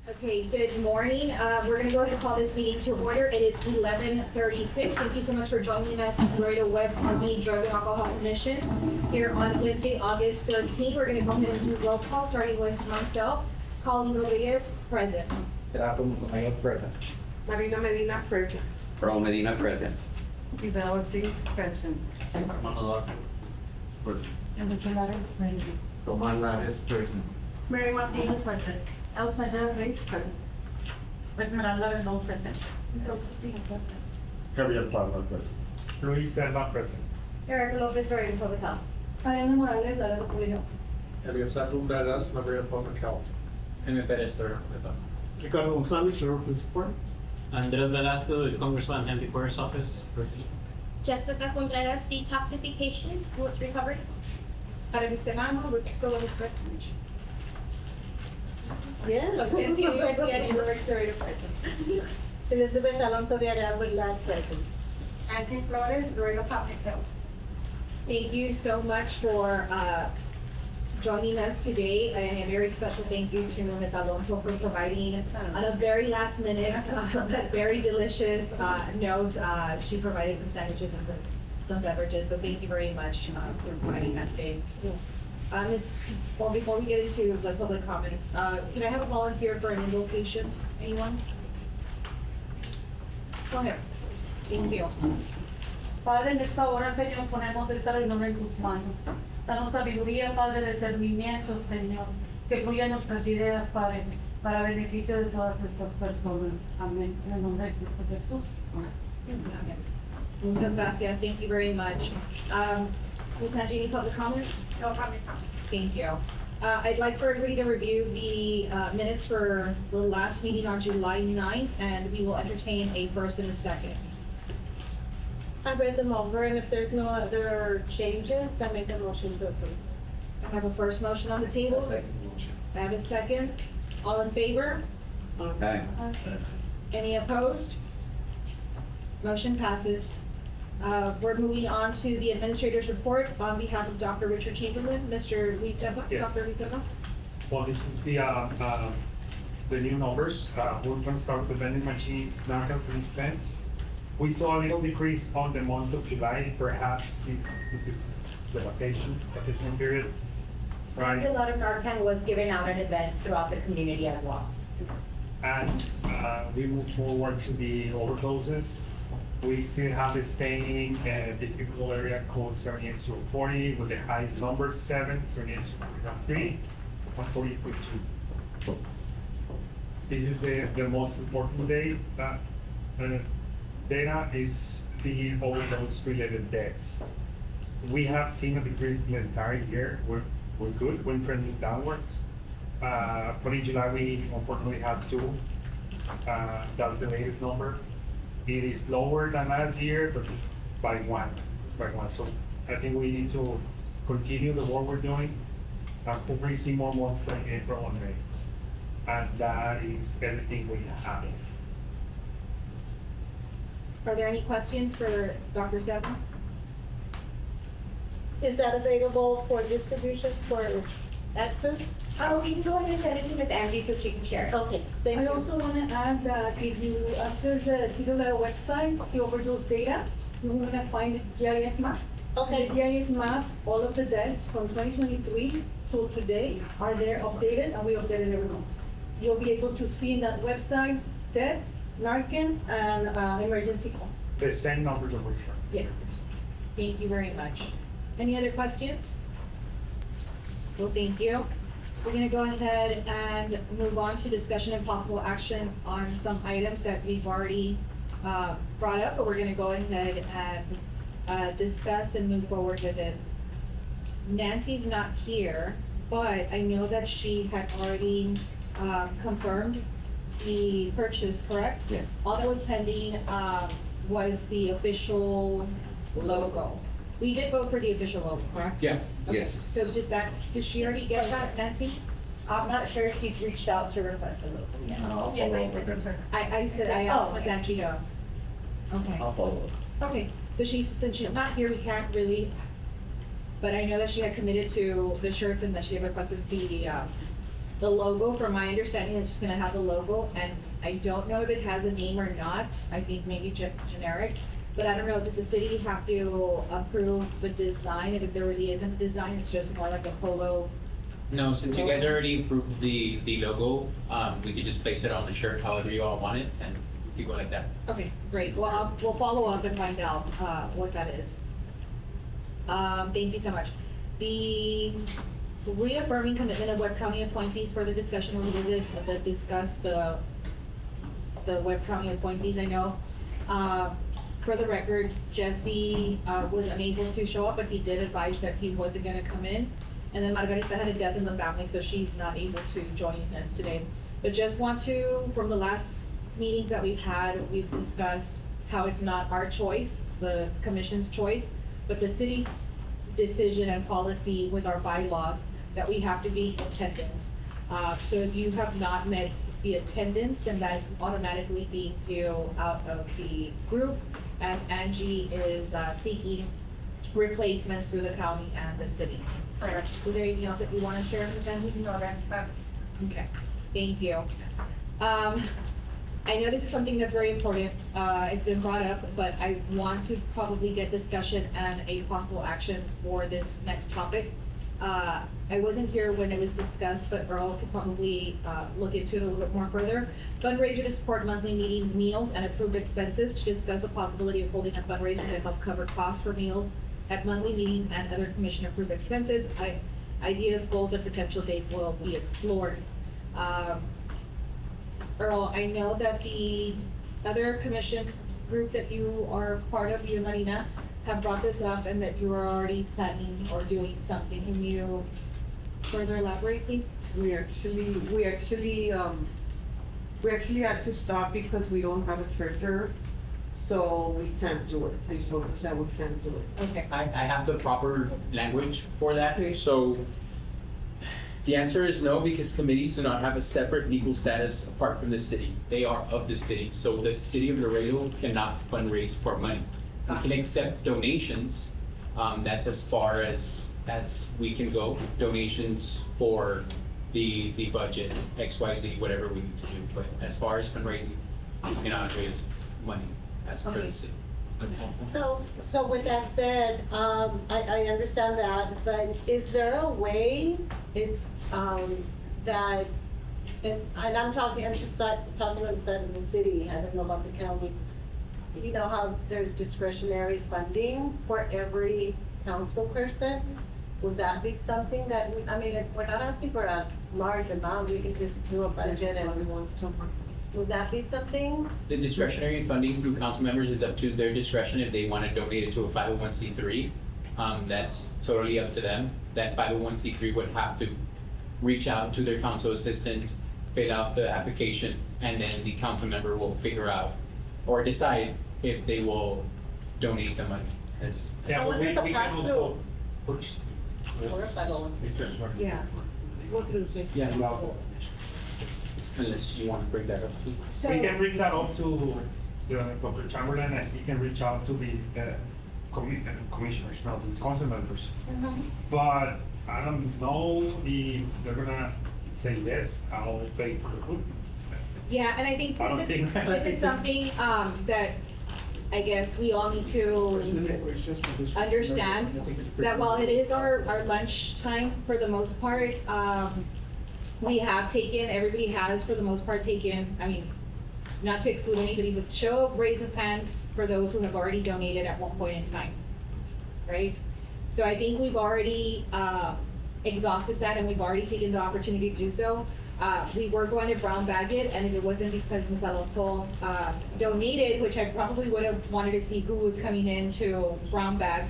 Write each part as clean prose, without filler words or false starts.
Okay, good morning. We're gonna go ahead and call this meeting to order. It is 11:36. Thank you so much for joining us at the Laredo Webb County Drug and Alcohol Commission here on Wednesday, August 13th. We're gonna go ahead and do roll call, starting with myself. Colleen Rodriguez, present. Graco Mayor present. Marina Medina, present. Raul Medina present. Fidel Ortiz, present. Armando Duarte. Present. Emmanuel present. Tomás Lares present. Mary Martinez, present. Alexandra Reyes, present. Esmeralda Rendon, present. Javier Palma present. Luis Selva present. Eric Lopez, Laredo Public Health. Diana Morales, Laredo Public Health. Eliezer Umbradas, Laredo Public Health. Jaime Pérez Torres. Ricardo Gonzalez, Laredo Police Department. Andres Velasco, Congressman, Henry Porter's office, President. Jessica Contreras, detoxification, what's recovered? Arabi Senano, Rico Present. Yes. Nancy Garcia, Laredo present. Elizabeth Alonso Villarreal, Woodland, present. Angie Flores, Laredo Public Health. Thank you so much for joining us today, and a very special thank you to Ms. Alonso for providing on a very last minute, very delicious note. She provided some sandwiches and some beverages, so thank you very much for providing that today. Well, before we get into the public comments, can I have a volunteer for an invocation? Anyone? Go ahead. Thank you. Padre, en esta hora, Señor, ponemos esta reunión en tus manos. Danos sabiduría, Padre, discernimiento, Señor, que fluya en nuestras ideas, Padre, para beneficio de todas estas personas. Amén. En el nombre de Cristo Jesús. Muchas gracias. Thank you very much. Ms. Sanji, any public comments? No public comment. Thank you. I'd like for everybody to review the minutes for the last meeting on July 9th, and we will entertain a first and a second. I read them over, and if there's no other changes, I make a motion to approve. I have a first motion on the table. I have a second. All in favor? Aye. Any opposed? Motion passes. We're moving on to the administrator's report on behalf of Dr. Richard Chamberlain. Mr. Luis Serra? Yes. Dr. Luis Serra? Well, this is the new numbers. We're going to start with the vending machines, narco for instance. We saw a little decrease on the month of July, perhaps this is the vacation period, A right? lot of Narcan was given out in events throughout the community as well. And we move forward to the overdoses. We still have the same difficult area code 78040 with the highest number 7, 78043, 140.2. This is the most important data is the overdose related deaths. We have seen a decrease in the entire year. We're good, we're trending downwards. But in July, we unfortunately have 2. That's the latest number. It is lower than last year, but by one. So I think we need to continue the work we're doing and hopefully see more months like April and May. And that is everything we have. Are there any questions for Dr. Serra? Is that available for distribution for access? We can go ahead and send it to Ms. Angie so she can share it. Okay, thank I you. also want to add that if you access the TWA website, the overdose data, you're going to find the GIS map. Okay. The GIS map, all of the deaths from 2023 to today are there updated, and we update it every month. You'll be able to see in that website deaths, Narcan, and emergency call. The same numbers that we're showing. Yes. Thank you very much. Any other questions? Well, thank you. We're gonna go ahead and move on to discussion and possible action on some items that we've already brought up, but we're gonna go ahead and discuss and move forward with it. Nancy's not here, but I know that she had already confirmed the purchase, correct? Yeah. All that was pending was the official logo. We did vote for the official logo, correct? Yeah, Okay, yes. So did she already get that, Nancy? I'm not sure if she's reached out to request a local yet. I'll follow up with her. I said, I asked Oh, Ms. okay. Angie. Okay, I'll follow up. okay, so since she's not here, we can't really, but I know that she had committed to the shirt and that she had requested The logo, from my understanding, is just gonna have the logo, and I don't know if it has a name or not. I think maybe generic, but I don't know, does the city have to approve the design? And if there really isn't a design, it's just more like a polo. No, since you guys already approved the logo, we could just place it on the shirt however you all want it and keep it like that. Okay, great. Well, we'll follow up and find out, what that is. Thank you so much. The reaffirming commitment of Webb County appointees, further discussion will be discuss the Webb County appointees. I know, for the record, Jesse, was unable to show up, but he did advise that he wasn't gonna come in. And then Margarita had a death in the family, so she's not able to join us today. But just want to, from the last meetings that we've had, we've discussed how it's not our choice, the commission's choice, but the city's decision and policy with our bylaws that we have to be in attendance. So if you have not met the attendance, then that automatically leaves you out of the group. And Angie is seeking replacements through the county and the city. Is there anything else that you want to share, Ms. Angie? No, that's okay, thank you. I know this is something that's very important, it's been brought up, but I want to probably get discussion and a possible action for this next topic. I wasn't here when it was discussed, but Earl could probably, look into it a little bit more further. Fundraiser to support monthly meeting meals and approved expenses, to discuss the possibility of holding a fundraiser to help cover costs for meals at monthly meetings and other commission approved expenses. Ideas, goals, and potential dates will be explored. Earl, I know that the other commission group that you are part of, you and Marina, have brought this up and that you are already planning or doing something. Can you further elaborate, please? We actually had to stop because we don't have a treasurer, so we can't do it. They told us that we can't do it. Okay. I have the proper language for that, Okay. so the answer is no, because committees do not have a separate legal status apart from the city. They are of the city, so the city of Laredo cannot fundraise for money. We can accept donations, that's as far as we can go, donations for the budget, XYZ, whatever we need to do, but as far as fundraising, we cannot raise money as per the city. So with that said, I understand that, but is there a way that, and I'm just talking about the side of the city, I don't know about the county. You know how there's discretionary funding for every council person? Would that be something that, if we're not asking for a large amount, we can just do a budget and we want to. Would that be something? The discretionary funding through council members is up to their discretion if they want to donate it to a 501c3. That's totally up to them. That 501c3 would have to reach out to their council assistant, fill out the application, and then the council member will figure out or decide if they will donate the money. Yeah, I but wonder we the can pass-through. also push. Or if I don't. Yeah. Yeah, well, unless you want to bring that up too. So, We can bring that up to Dr. Chamberlain, and he can reach out to the commissioners, not the council members. But I don't know if they're gonna say yes, I'll pay for the food. yeah, and I think I don't think. this is something, that I guess we all need to understand that while it is our lunch time for the most part, we have taken, everybody has for the most part taken, not to exclude anybody, but show of raise of hands for those who have already donated at one point in time, right? So I think we've already, exhausted that and we've already taken the opportunity to do so. We were going to brown bag it, and if it wasn't because Ms. Alonso, donated, which I probably would have wanted to see who was coming in to brown bag,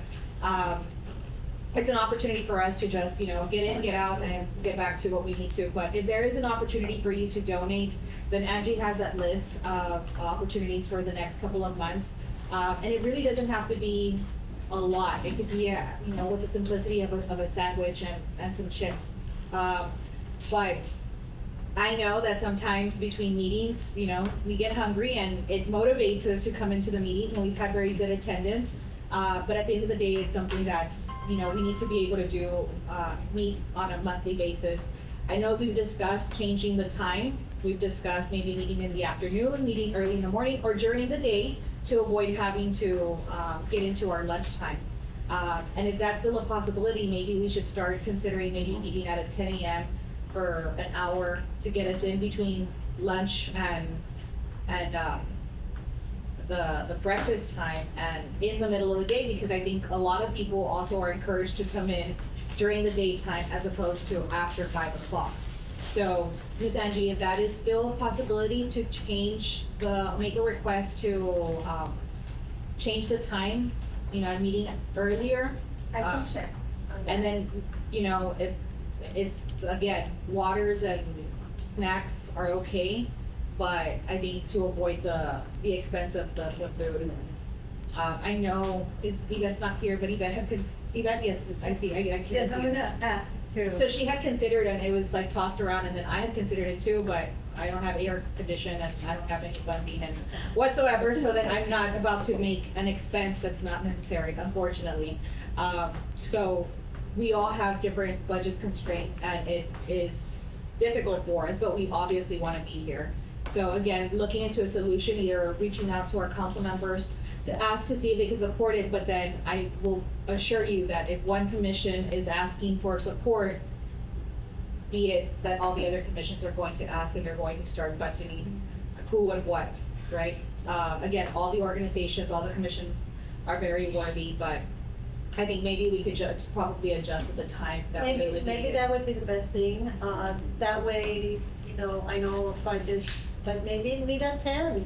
it's an opportunity for us to just, get in, get out, and get back to what we need to. But if there is an opportunity for you to donate, then Angie has that list of opportunities for the next couple of months. And it really doesn't have to be a lot. It could be, with the simplicity of a sandwich and some chips. But I know that sometimes between meetings, we get hungry and it motivates us to come into the meeting, and we've had very good attendance. But at the end of the day, it's something that's, we need to be able to do, meet on a monthly basis. I know we've discussed changing the time. We've discussed maybe meeting in the afternoon, meeting early in the morning, or during the day to avoid having to get into our lunchtime. And if that's still a possibility, maybe we should start considering maybe meeting at a 10 a.m. for an hour to get us in between lunch and the breakfast time and in the middle of the day, because I think a lot of people also are encouraged to come in during the daytime as opposed to after 5 o'clock. So, Ms. Angie, if that is still a possibility to make a request to change the time, meeting earlier. I can check. And then, if it's, again, waters and snacks are okay, but I think to avoid the expense of the food. I know, Yvette's not here, but Yvette yes, I see, I can see. Yes, I'm gonna ask too. So she had considered, and it was like tossed around, and then I had considered it too, but I don't have air condition and I don't have any funding and whatsoever, so that I'm not about to make an expense that's not necessary, unfortunately. So we all have different budget constraints, and it is difficult for us, but we obviously want to be here. So again, looking into a solution, either reaching out to our council members to ask to see if they can support it, but then I will assure you that if one commission is asking for support, be it that all the other commissions are going to ask and they're going to start questioning who and what, right? Again, all the organizations, all the commissions are very worthy, but I think maybe we could just probably adjust the time that we would Maybe need. that would be the best thing. That way, I know if I just, like maybe meet at 10,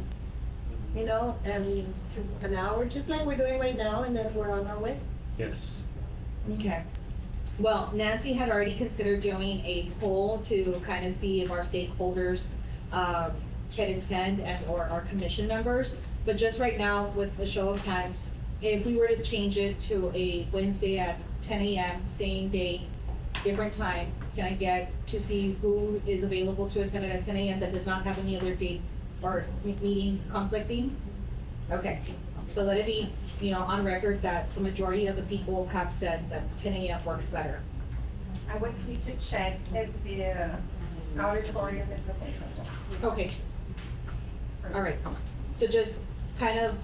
and an hour, just like we're doing right now, and then we're on our way. Yes. Okay. Well, Nancy had already considered doing a poll to kind of see if our stakeholders can attend or our commission members. But just right now, with the show of hands, if we were to change it to a Wednesday at 10 a.m., same day, different time, can I get to see who is available to attend it at 10 a.m. that does not have any other date or meeting conflicting? Okay, so let it be, on record that the majority of the people have said that 10 a.m. works better. I would need to check if the auditorium is available. Okay. All right, so just kind of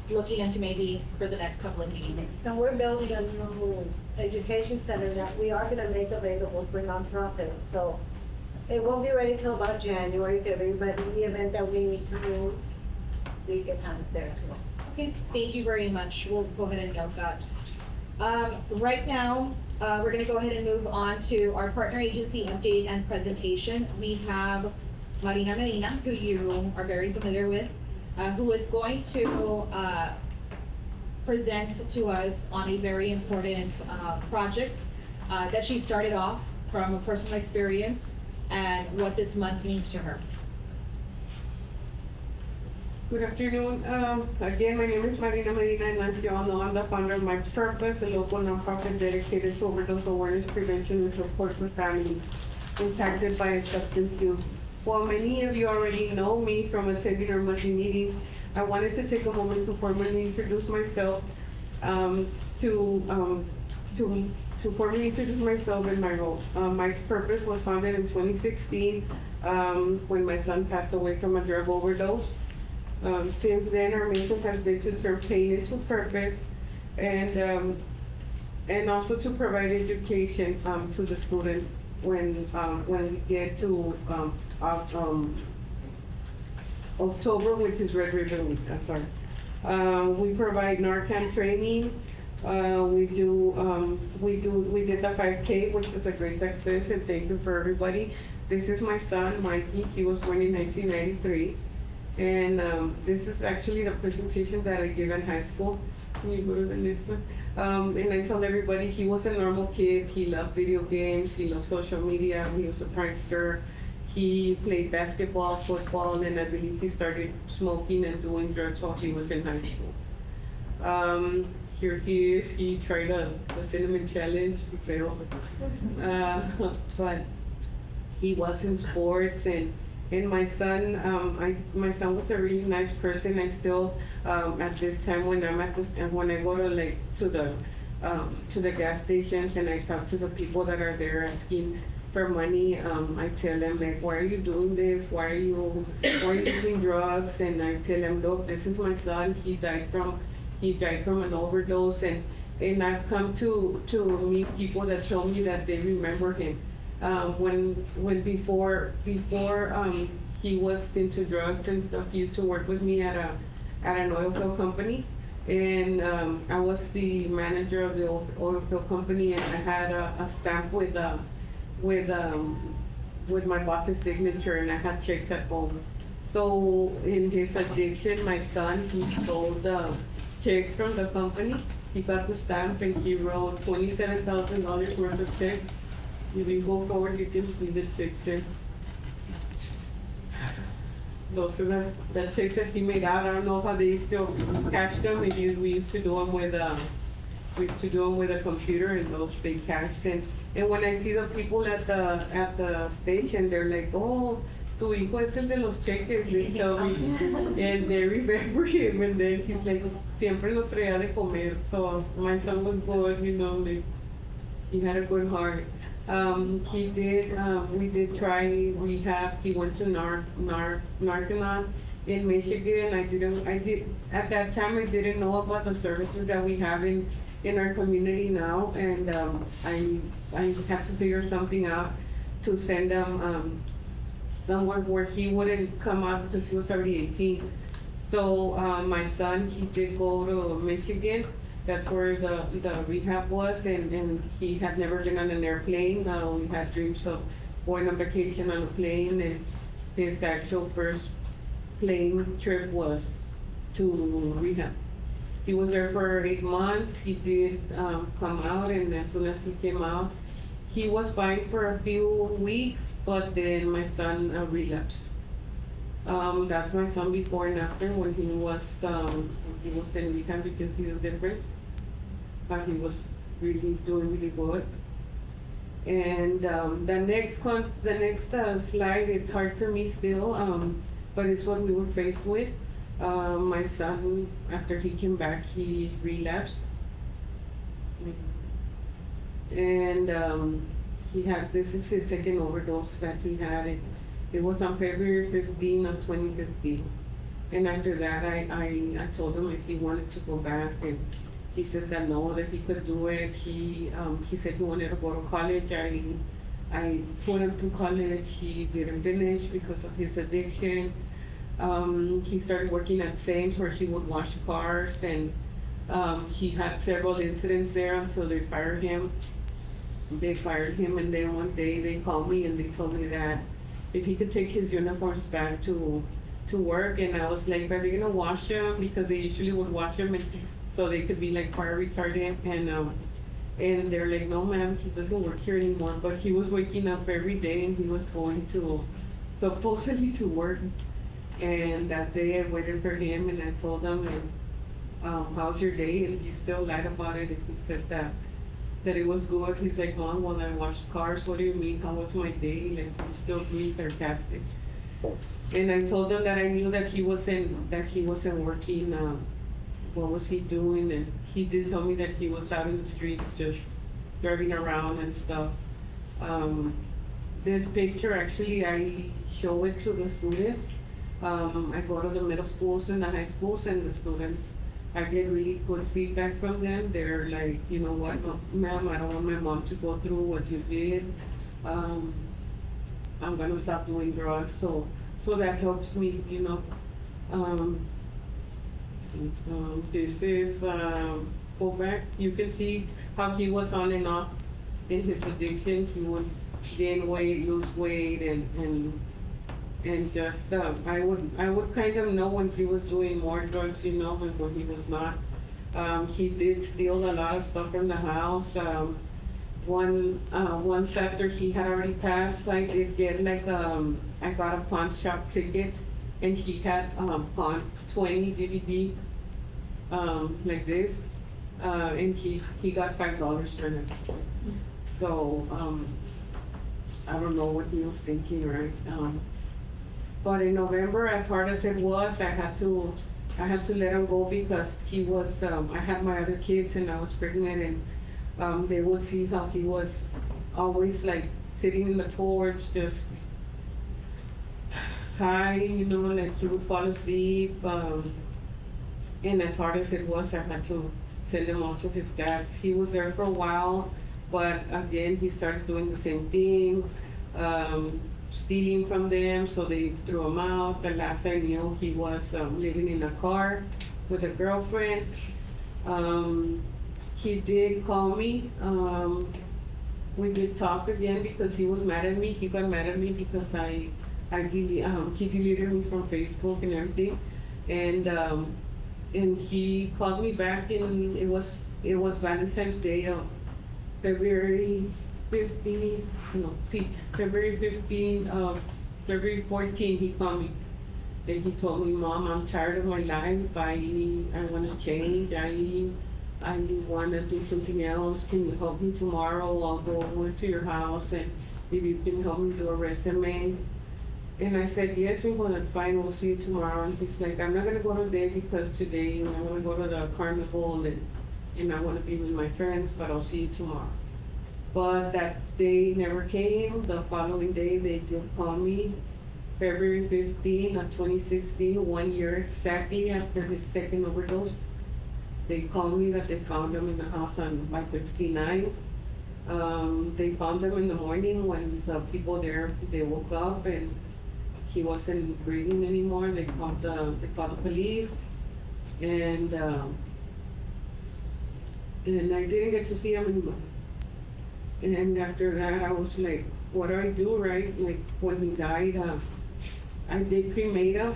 looking into maybe for the next couple of meetings. And we're building a new education center that we are gonna make available for nonprofits, so it won't be ready till about January, but in the event that we need to move, we can have it there as well. Okay, thank you very much. We'll go ahead and note that. Right now, we're gonna go ahead and move on to our partner agency update and presentation. We have Marina Medina, who you are very familiar with, who is going to present to us on a very important project that she started off from a personal experience and what this month means to her. Good afternoon. Again, my name is Marina Medina, and as you all know, I'm the founder of Mike's Purpose, a local nonprofit dedicated to overdose awareness, prevention, and support for families impacted by substance use. While many of you already know me from attending our monthly meetings, I wanted to take a moment to formally introduce myself, to formally introduce myself and my role. Mike's Purpose was founded in 2016 when my son passed away from a drug overdose. Since then, our mission has been to turn pain into purpose, and also to provide education to the students when we get to October, which is Red Ribbon Week. I'm sorry. We provide Narcan training. We did the 5K, which was a great success, and thank you for everybody. This is my son, Mikey. He was born in 1993. And this is actually the presentation that I gave in high school. Can you go to the next one? And I tell everybody he was a normal kid. He loved video games. He loved social media. He was a prankster. He played basketball, football, and I believe he started smoking and doing drugs while he was in high school. Here he is. He tried the cinnamon challenge, but he was in sports and my son, my son was a really nice person. I still, at this time when when I go to the gas stations and I talk to the people that are there asking for money, I tell him like, why are you doing this? Why are you using drugs? And I tell him, look, this is my son. He died from an overdose, and I've come to meet people that show me that they remember him. When before he was into drugs and stuff, he used to work with me at an oil field company. And I was the manager of the oil field company, and I had a stamp with my boss's signature, and I had checks at home. So in his addiction, my son, he sold checks from the company. He got the stamp and he wrote $27,000 worth of checks. You can go forward, you can see the checks there. Those are the checks that he made out. I don't know how they still cash them. We used to do them with a computer, and those they cashed. And when I see the people at the station, they're like, oh, tu hijo es el de los cheques, they tell me. And they remember him, and then he's like, siempre nos traía de comer. So my son was good, you know, like, he had a good heart. We did try rehab. He went to Narconon in Michigan. At that time, I didn't know about the services that we have in our community now, and I have to figure something out to send him somewhere where he wouldn't come out because he was already 18. So my son, he did go to Michigan. That's where the rehab was, and he had never been on an airplane. We had dreams of going on vacation on a plane, and his actual first plane trip was to rehab. He was there for 8 months. He did come out, and as soon as he came out, he was fine for a few weeks, but then my son relapsed. That's my son before and after. When he was in rehab, you can see the difference. He was really doing really good. And the next slide, it's hard for me still, but it's what we were faced with. My son, after he came back, he relapsed. And this is his second overdose that he had. It was on February 15 of 2015. And after that, I told him if he wanted to go back, and he said that no, that he could do it. He said he wanted to go to college. I put him through college. He didn't finish because of his addiction. He started working at Sam's where he would wash cars, and he had several incidents there until they fired him. They fired him, and then one day they called me and they told me that if he could take his uniforms back to work, and I was like, are they gonna wash them? Because they usually would wash them, and so they could be like fire retardant, and they're like, no ma'am, he doesn't work here anymore. But he was waking up every day, and he was going to supposedly to work. And that day I waited for him, and I told him, how's your day? And he still lied about it, and he said that it was good. He's like, Mom, well, I washed cars. What do you mean? How was my day? Like, he's still being sarcastic. And I told him that I knew that he wasn't working. What was he doing? And he did tell me that he was out in the streets just driving around and stuff. This picture, actually, I show it to the students. I go to the middle schools and the high schools, and the students, I get really good feedback from them. They're like, you know what, ma'am, I don't want my mom to go through what you did. I'm gonna stop doing drugs. So that helps me, you know. This is, go back, you can see how he was on and off in his addiction. He would gain weight, lose weight, and just, I would kind of know when he was doing more drugs, you know, and when he was not. He did steal a lot of stuff from the house. Once after he had already passed, I did get like, I got a pawn shop ticket, and he had, pawn 20 DVD, like this, and he got $5 for it. So, I don't know what he was thinking, right? But in November, as hard as it was, I had to let him go because he was, I had my other kids and I was pregnant, and they would see how he was always like sitting in the porch, just hiding, you know, like he would fall asleep. And as hard as it was, I had to send him off to his dad's. He was there for a while, but again, he started doing the same thing, stealing from them, so they threw him out. The last I knew, he was living in a car with a girlfriend. He did call me. We did talk again because he was mad at me. He got mad at me because he deleted me from Facebook and everything. And he called me back, and it was Valentine's Day of February 14 February 14, he called me. And he told me, Mom, I'm tired of my life. I want to change. I want to do something else. Can you help me tomorrow? I'll go over to your house, and if you can help me do a resume. And I said, yes, well, that's fine. We'll see you tomorrow. And he's like, I'm not going to go today because today I want to go to the carnival and I want to be with my friends, but I'll see you tomorrow. But that day never came. The following day, they did call me. February 15 of 2016, 1 year exactly after his second overdose. They called me that they found him in the house on by 59. They found him in the morning when the people there, they woke up and he wasn't breathing anymore. They called the police, and I didn't get to see him anymore. And after that, I was like, what do I do, right? Like when he died, I did cremate him.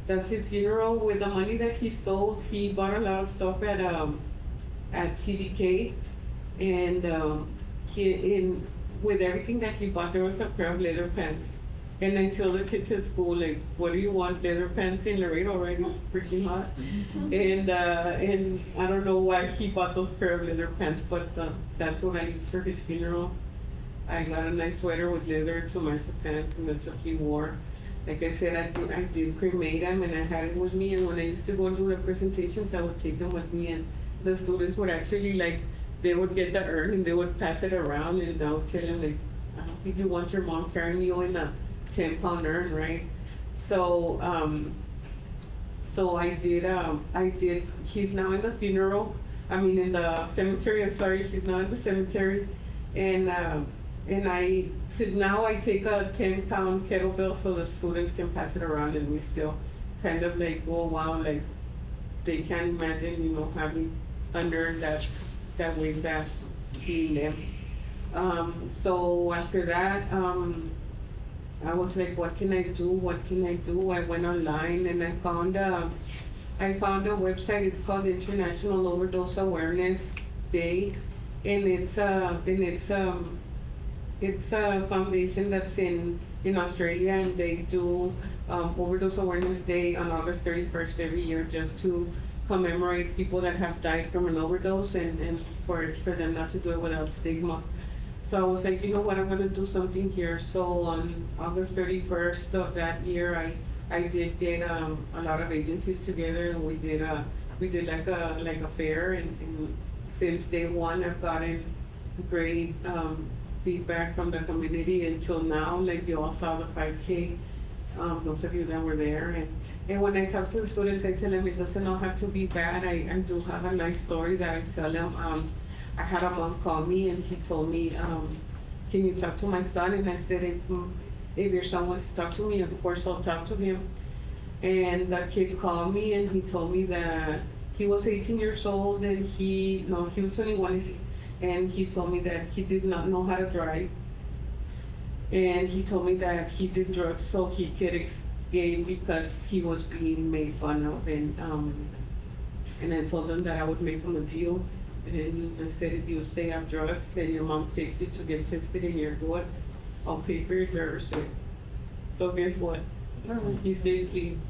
That's his funeral. With the money that he stole, he bought a lot of stuff at TDK, and with everything that he bought, there was a pair of leather pants. And I told the kids at school, like, what do you want, leather pants in Laredo, right? It's freaking hot. And I don't know why he bought those pair of leather pants, but that's what I used for his funeral. I got a nice sweater with leather to match the pants, and that's what he wore. Like I said, I did cremate them, and I had it with me, and when I used to go do the presentations, I would take them with me, and the students would actually, like, they would get the urn and they would pass it around, and I would tell them, like, I don't think you want your mom carrying you in a 10-pound urn, right? So I did, he's now in the in the cemetery, I'm sorry, he's now in the cemetery. And I take a 10-pound kettlebell so the students can pass it around, and we still kind of like, oh wow, like they can't imagine, you know, having under that weight that being them. So after that, I was like, what can I do? I went online and I found a website. It's called International Overdose Awareness Day, and it's a foundation that's in Australia, and they do Overdose Awareness Day on August 31st every year, just to commemorate people that have died from an overdose, and for them not to do it without stigma. So I was like, you know what, I'm gonna do something here. So on August 31st of that year, I did get a lot of agencies together, and we did like a fair, and since day one, I've gotten great feedback from the community until now. Like you all saw the 5K, those of you that were there, and when I talk to the students, I tell them it doesn't all have to be bad. I do have a nice story that I tell them. I had a mom call me, and she told me, can you talk to my son? And I said, if your son wants to talk to me, of course I'll talk to him. And the kid called me, and he told me that he was 18 years old, and he was 21, and he told me that he did not know how to drive. And he told me that he did drugs so he could escape because he was being made fun of. And I told him that I would make him a deal. And I said, if you stay off drugs and your mom takes you to get tested and you're good, I'll pay for your driver's seat. So guess what? He stayed clean.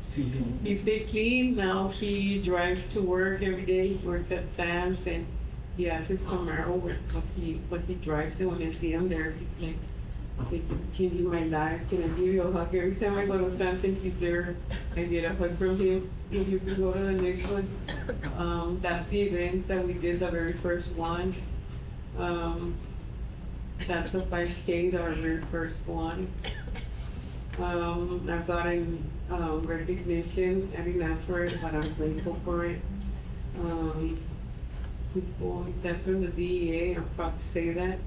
He stayed clean. Now he drives to work every day. He works at Sam's, and he has his Camaro but he drives. And when I see him there, he's like, changing my life. Can I give you a hug? Every time I go to Sam's and he's there, I get a hug from him. If you can go to the next one. That's the events that we did, the very first one. That's a 5K, our very first one. I've gotten, recognition, I didn't ask for it, but I'm grateful for it. That's from the DEA, I'm proud to say that.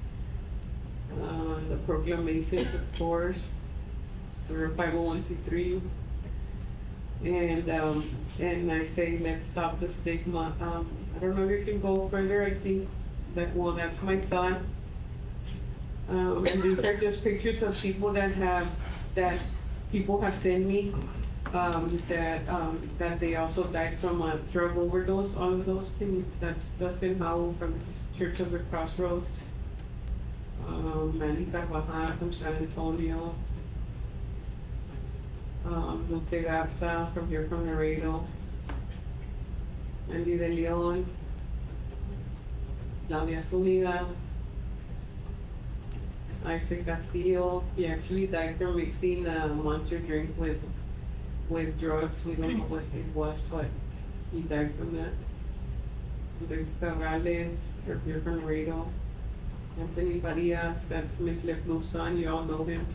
The proclamations, of course, we're 501c3. And I say, let's stop the stigma. I don't know if you can go further, I think that, well, that's my son. And these are just pictures of people that people have sent me, that they also died from a drug overdose. All of those things. That's Dustin Howell from Church of the Crossroads. Manny Carvajal from San Antonio. Lupe Garza from here from Laredo. Andy De Leon. Claudia Zuniga. Isaac Castillo, he actually died from mixing a monster drink with drugs. We don't know what it was, but he died from that. There's Cabrales, here from Laredo. Anthony Farias, that's Miss LeFlou's son, you all know him.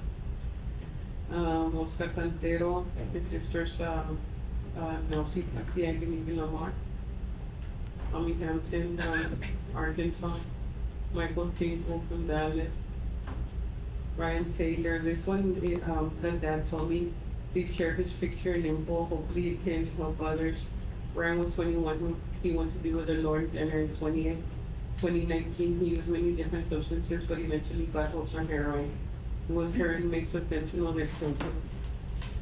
Oscar Cantero, his sister's, Nelsie Cassie, I believe in Lamar. Tommy Hampton, Arkansas. Michael Tinkle from Dallas. Ryan Taylor, this one, the dad told me, please share his picture and info, hopefully it can help others. Ryan was 21 when he went to be with the Lord, and in 2019, he used many different substances, but eventually got hooked on heroin. It was heroin mixed with fentanyl and children.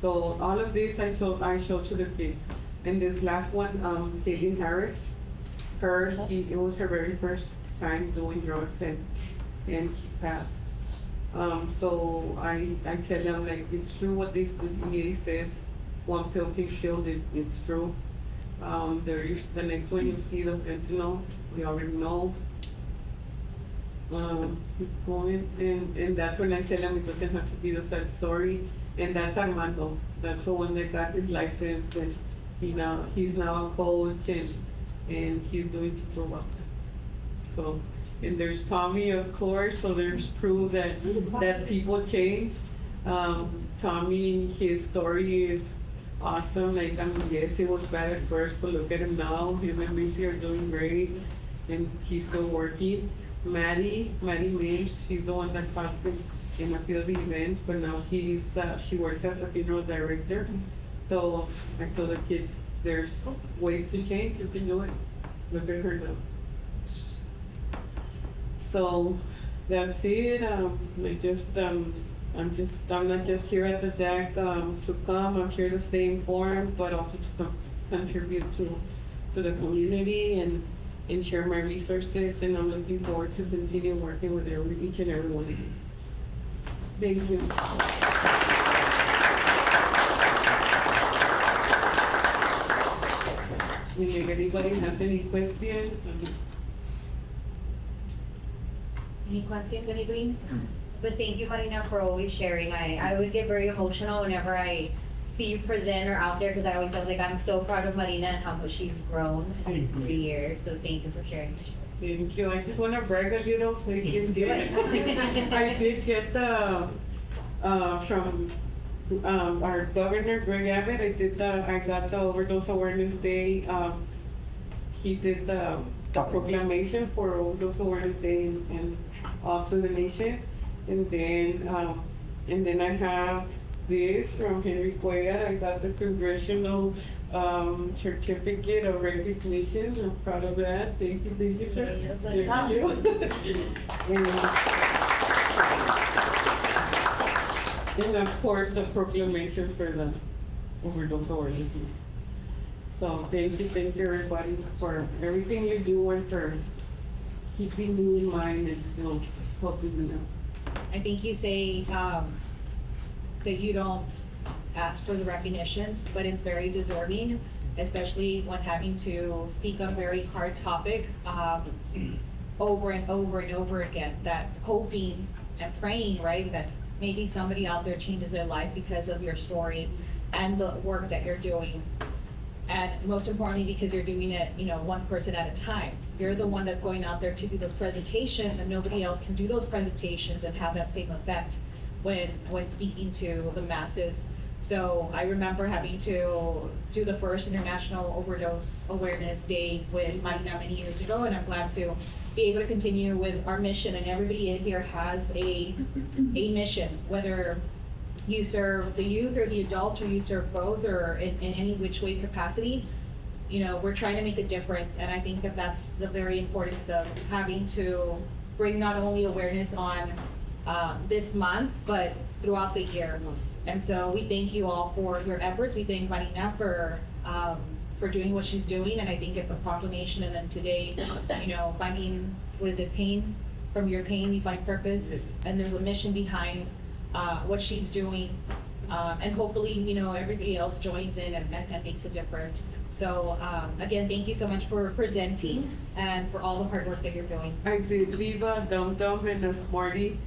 So all of this I showed to the kids. And this last one, Kaylin Harris, it was her very first time doing drugs, and she passed. So I tell them, like, it's true what this DEA says, one pill can kill it, it's true. The next one you see the fentanyl, we already know. Keep going, and that's when I tell them it doesn't have to be the sad story, and that's Armando. That's the one that got his license, and he's now a coach, and he's doing super well. So. And there's Tommy, of course, so there's proof that people change. Tommy, his story is awesome. Like, I mean, yes, it was bad at first, but look at him now. Him and Missy are doing great, and he's still working. Maddie Mims, she's the one that pops in a few of the events, but now she works as a funeral director. So I told the kids, there's ways to change, you can do it. Look at her now. So that's it. I'm not just here at the deck to come. I'm here to stay informed, but also to contribute to the community and share my resources. And I'm looking forward to continue working with each and every one of you. Thank you. If anybody has any questions. Any questions, anybody? But thank you, Marina, for always sharing. I always get very emotional whenever I see you present or out there, because I always feel like I'm so proud of Marina and how much she's grown in these 3 years. So thank you for sharing. Thank you. I just want to brag a little. I did get from our governor, Greg Abbott. I got the Overdose Awareness Day. He did the proclamation for Overdose Awareness Day and all through the nation. And then I have this from Henry Cuellar. I got the congressional certificate of recognition. I'm proud of that. Thank you, sir. Thank you. And of course, the proclamation for the Overdose Awareness Day. So thank you everybody for everything you do and for keeping me in mind and still helping me out. I think you say that you don't ask for the recognitions, but it's very deserving, especially when having to speak on a very hard topic over and over and over again. That hoping and praying, right, that maybe somebody out there changes their life because of your story and the work that you're doing. And most importantly, because you're doing it, one person at a time. you're the one that's going out there to do those presentations, and nobody else can do those presentations and have that same effect when speaking to the masses. So I remember having to do the first International Overdose Awareness Day with Marina many years ago, and I'm glad to be able to continue with our mission. And everybody in here has a mission, whether you serve the youth or the adults, or you serve both, or in any which way capacity. You know, we're trying to make a difference, and I think that that's the very importance of having to bring not only awareness on this month, but throughout the year. And so we thank you all for your efforts. We thank Marina for doing what she's doing, and I think it's a proclamation. And then today, you know, finding, what is it, pain? From your pain, you find purpose, and there's a mission behind what she's doing. And hopefully, you know, everybody else joins in and makes a difference. So again, thank you so much for presenting and for all the hard work that you're doing. I did leave a dum-dum and a Smartie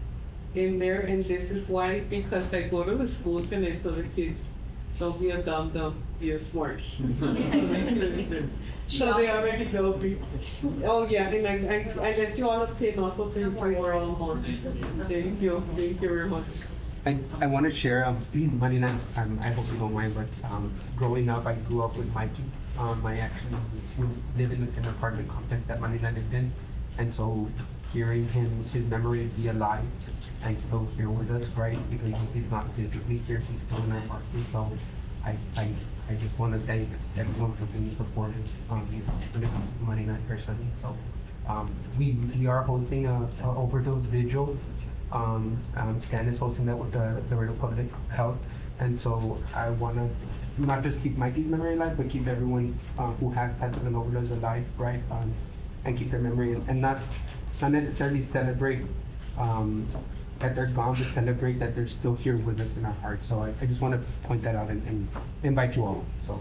in there, and this is why, because I go to the schools and I tell the kids, don't be a dum-dum, be a smart. So they already know me. Oh, yeah, and I let you all a pin also for you for all on. Thank you very much. I want to share, Marina, I hope you don't mind, but growing up, I grew up with Mikey. I actually lived in the same apartment complex that Marina lived in. And so hearing his memory be alive and still here with us, right? Because he's not physically here, he's still in our apartment. So I just want to thank everyone for being supportive when it comes to Marina personally. So we are hosting a overdose vigil. Stan is hosting that with the Laredo Public Health, and so I want to not just keep Mikey's memory alive, but keep everyone who has passed an overdose alive, right? And keep their memory, and not necessarily celebrate that they're gone, but celebrate that they're still here with us in our hearts. So I just want to point that out and invite you all. So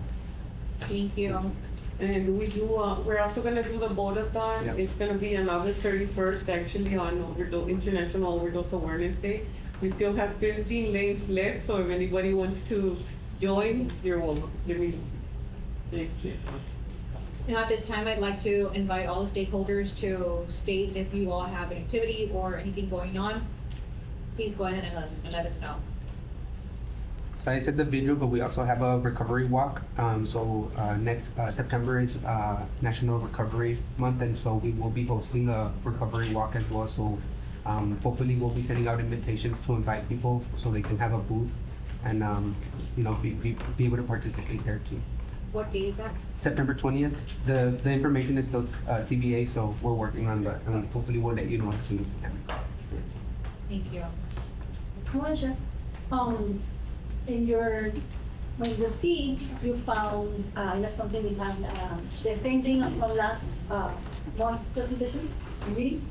Thank you. And we do, we're also gonna do the boat-a-thon. Yeah. It's gonna be on August 31st, actually, on International Overdose Awareness Day. We still have 15 lanes left, so if anybody wants to join, you're welcome. Thank you. Now, at this time, I'd like to invite all the stakeholders to state if you all have an activity or anything going on. Please go ahead and let us know. I said the video, but we also have a recovery walk. So next September is National Recovery Month, and so we will be hosting a recovery walk as well. So hopefully we'll be sending out invitations to invite people so they can have a booth and you know be able to participate there too. What day is that? September 20th. The information is still TBA, so we're working on that, and hopefully we'll let you know as soon as we can. Thank you. Commissioner, in your, when you seat, you found, that's something we have, the same thing as from last, month's presentation, reading.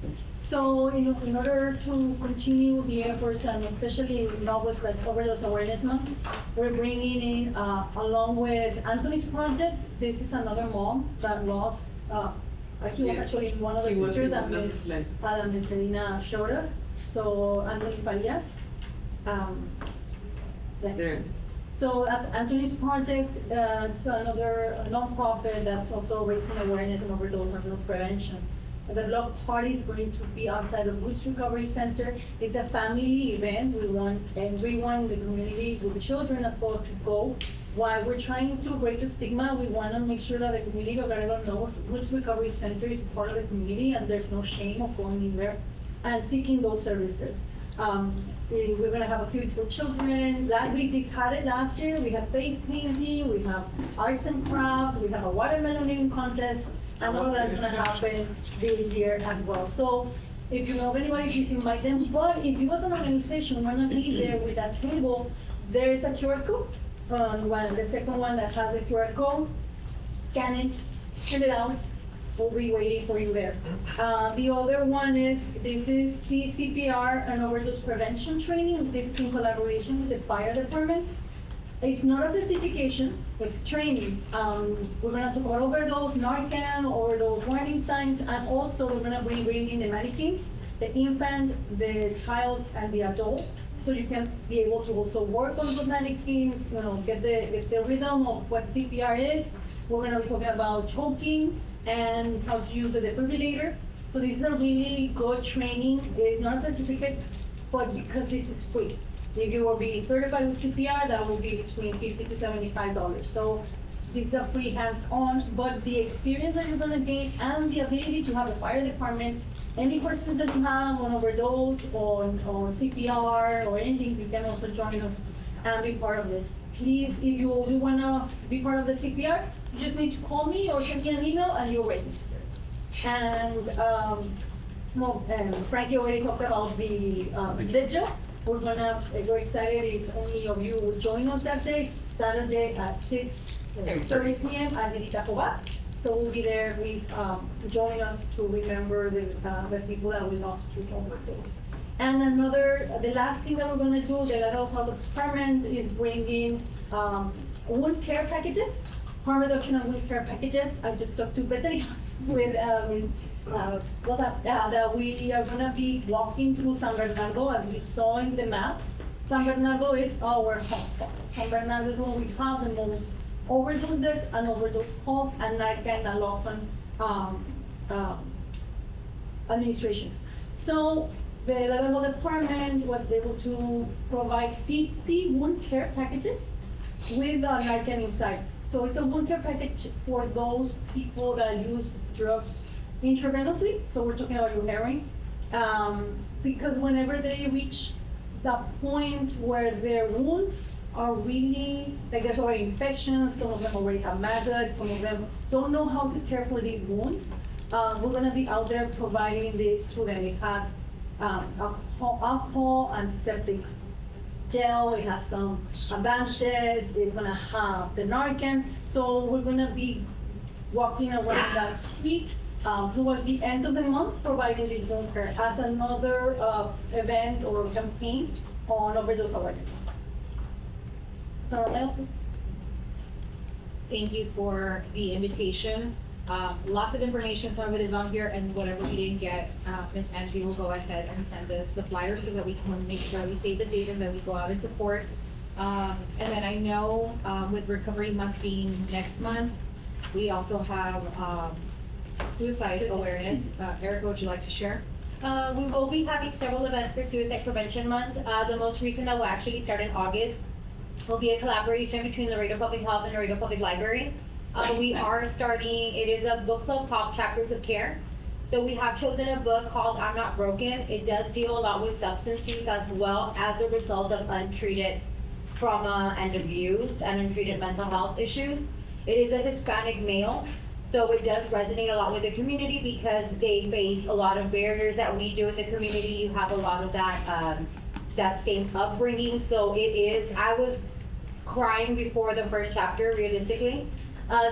So in order to continue the efforts, and especially in August, like Overdose Awareness Month, we're bringing in, along with Anthony's project, this is another mom that lost, he was Yes. actually in one of the He was pictures in that one of Ms. the slides. Ms. Medina showed us. So Anthony Farias. There. So that's Anthony's project. It's another nonprofit that's also raising awareness on overdose prevention. The block party is going to be outside of Roots Recovery Center. It's a family event. We want everyone in the community with children as well to go. While we're trying to break the stigma, we want to make sure that the community of Laredo knows Roots Recovery Center is part of the community and there's no shame of going in there and seeking those services. We're gonna have activities for children. We had it last year. We have face painting, we have arts and crafts, we have a watermelon eating contest, and all that's gonna happen this year as well. So if you know of anybody, please invite them. But if you as an organization wanna be there with that table, there is a QR code. The second one that has the QR code, scan it, fill it out. We'll be waiting for you there. The other one is, this is the CPR and overdose prevention training. This is in collaboration with the fire department. It's not a certification, it's training. We're gonna talk about overdose, Narcan, overdose warning signs, and also we're gonna bring in the mannequins, the infant, the child, and the adult. So you can be able to also work on the mannequins, get the rhythm of what CPR is. We're gonna be talking about choking, and how to use the defibrillator. So this is a really good training. It's not a certificate, but because this is free. If you are being certified with CPR, that will be between $50 to $75. So this is a free hands-on, but the experience that you're gonna gain and the ability to have a fire department, any questions that you have on overdose, on CPR or anything, you can also join us and be part of this. Please, if you wanna be part of the CPR, you just need to call me or send me an email and you're registered. And, Frankie already talked about the vigil. We're excited if any of you will join us that day, Saturday at 6:30 p.m. at Itacova. So we'll be there, please, join us to remember the people that we lost to overdose. And the last thing that we're gonna do, the Laredo Public Department is bringing, wound care packages, harm reduction and wound care packages. I just talked to Bethany that we are gonna be walking through San Bernardo, as we saw in the map. San Bernardo is our hotspot. San Bernardo is where we have the most overdose deaths and overdose calls and Narcan and often administrations. So the Laredo department was able to provide 50 wound care packages with Narcan inside. So it's a wound care package for those people that use drugs intravenously. So we're talking about your heroin. Because whenever they reach the point where their wounds are really, like there's already infections, some of them already have maggots, some of them don't know how to care for these wounds. We're gonna be out there providing this to them. It has alcohol, antiseptic gel, it has some bandages, it's gonna have the Narcan. So we're gonna be walking around that street towards the end of the month, providing this wound care as another event or campaign on overdose awareness. Thank you for the invitation. Lots of information, some of it is on here, and whatever we didn't get, Ms. Angie will go ahead and send us the flyer so that we can make sure we save the date and that we go out and support. And then I know, with Recovery Month being next month, we also have, suicide awareness. Erica, would you like to share? We will be having several events for Suicide Prevention Month. The most recent that will actually start in August will be a collaboration between Laredo Public Health and Laredo Public Library. We are starting, it is a book club called Chapters of Care. So we have chosen a book called I'm Not Broken. It does deal a lot with substance use as well as a result of untreated trauma and abuse and untreated mental health issues. It is a Hispanic male. So it does resonate a lot with the community because they face a lot of barriers that we do in the community. You have a lot of that same upbringing. So it is, I was crying before the first chapter, realistically.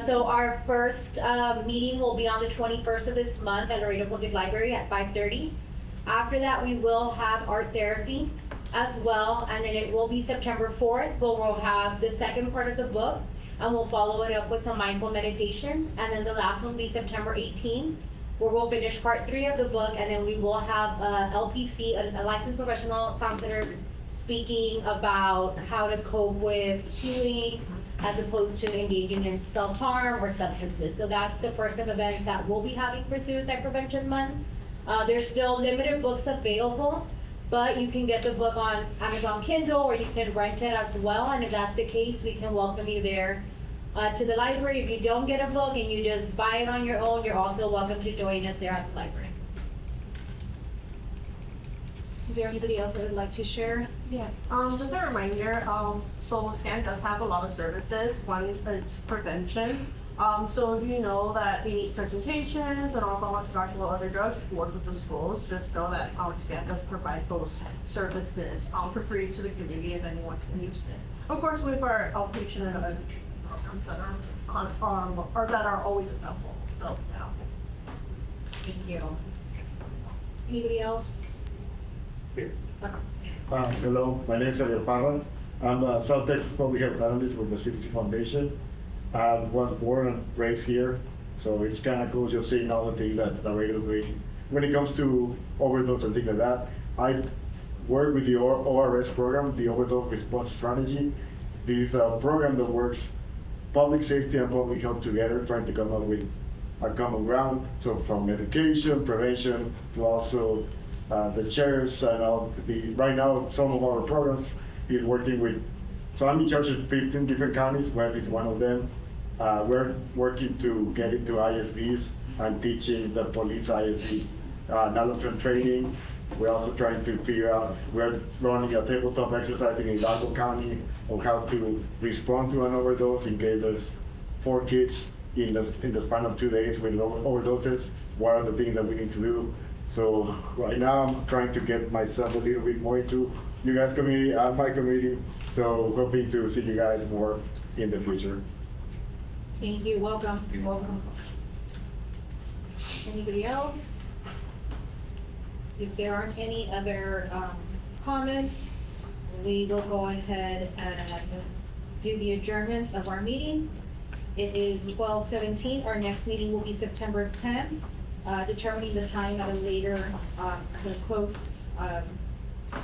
So our first meeting will be on the 21st of this month at Laredo Public Library at 5:30. After that, we will have art therapy as well. And then it will be September 4th, where we'll have the second part of the book. And we'll follow it up with some mindful meditation. And then the last one will be September 18th, where we'll finish part 3 of the book. And then we will have a LPC, a licensed professional counselor, speaking about how to cope with healing as opposed to engaging in self-harm or substances. So that's the first of events that we'll be having for Suicide Prevention Month. There's still limited books available, but you can get the book on Amazon Kindle or you can rent it as well. And if that's the case, we can welcome you there to the library. If you don't get a book and you just buy it on your own, you're also welcome to join us there at the library. Is there anybody else that would like to share? Yes, just a reminder, so SCAN does have a lot of services. One is prevention. So if you know that you need presentations and also want to talk about other drugs, work with the schools, just know that SCAN does provide those services for free to the community if anyone's interested. Of course, we have our outpatient and other programs that are or that are always available. So yeah. Thank you. Anybody else? Hello, my name is Javier Parra. I'm a South Texas Public Health Analyst with the CDC Foundation. I was born and raised here, so it's kind of cool just seeing all the things that Laredo is doing. When it comes to overdose and things like that, I work with the ORS program, the Overdose Response Strategy. This program that works public safety and public health together, trying to come up with a common ground. So from education, prevention, to also the chairs and all right now, some of our programs is working with, so I'm in charge of 15 different counties, Webb is one of them. We're working to get into ISDs and teaching the police ISD naloxone training. We're also trying to figure out, we're running a tabletop exercising in Hidalgo County on how to respond to an overdose in case there's 4 kids in the span of 2 days with overdoses. What are the things that we need to do? So right now I'm trying to get myself a little bit more into you guys' community and my community. So hoping to see you guys more in the future. Thank you, welcome, you're welcome. Anybody else? If there aren't any other comments, we will go ahead and do the adjournment of our meeting. It is 12:17, our next meeting will be September 10th, determining the time at a later, close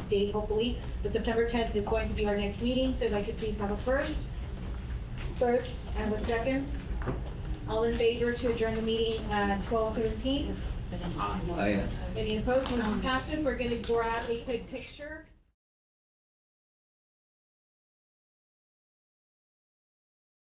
date hopefully. But September 10th is going to be our next meeting, so if I could please have a first and a second. All in favor to adjourn the meeting at 12:17? Any opposed? Motion passes. We're gonna grab a quick picture.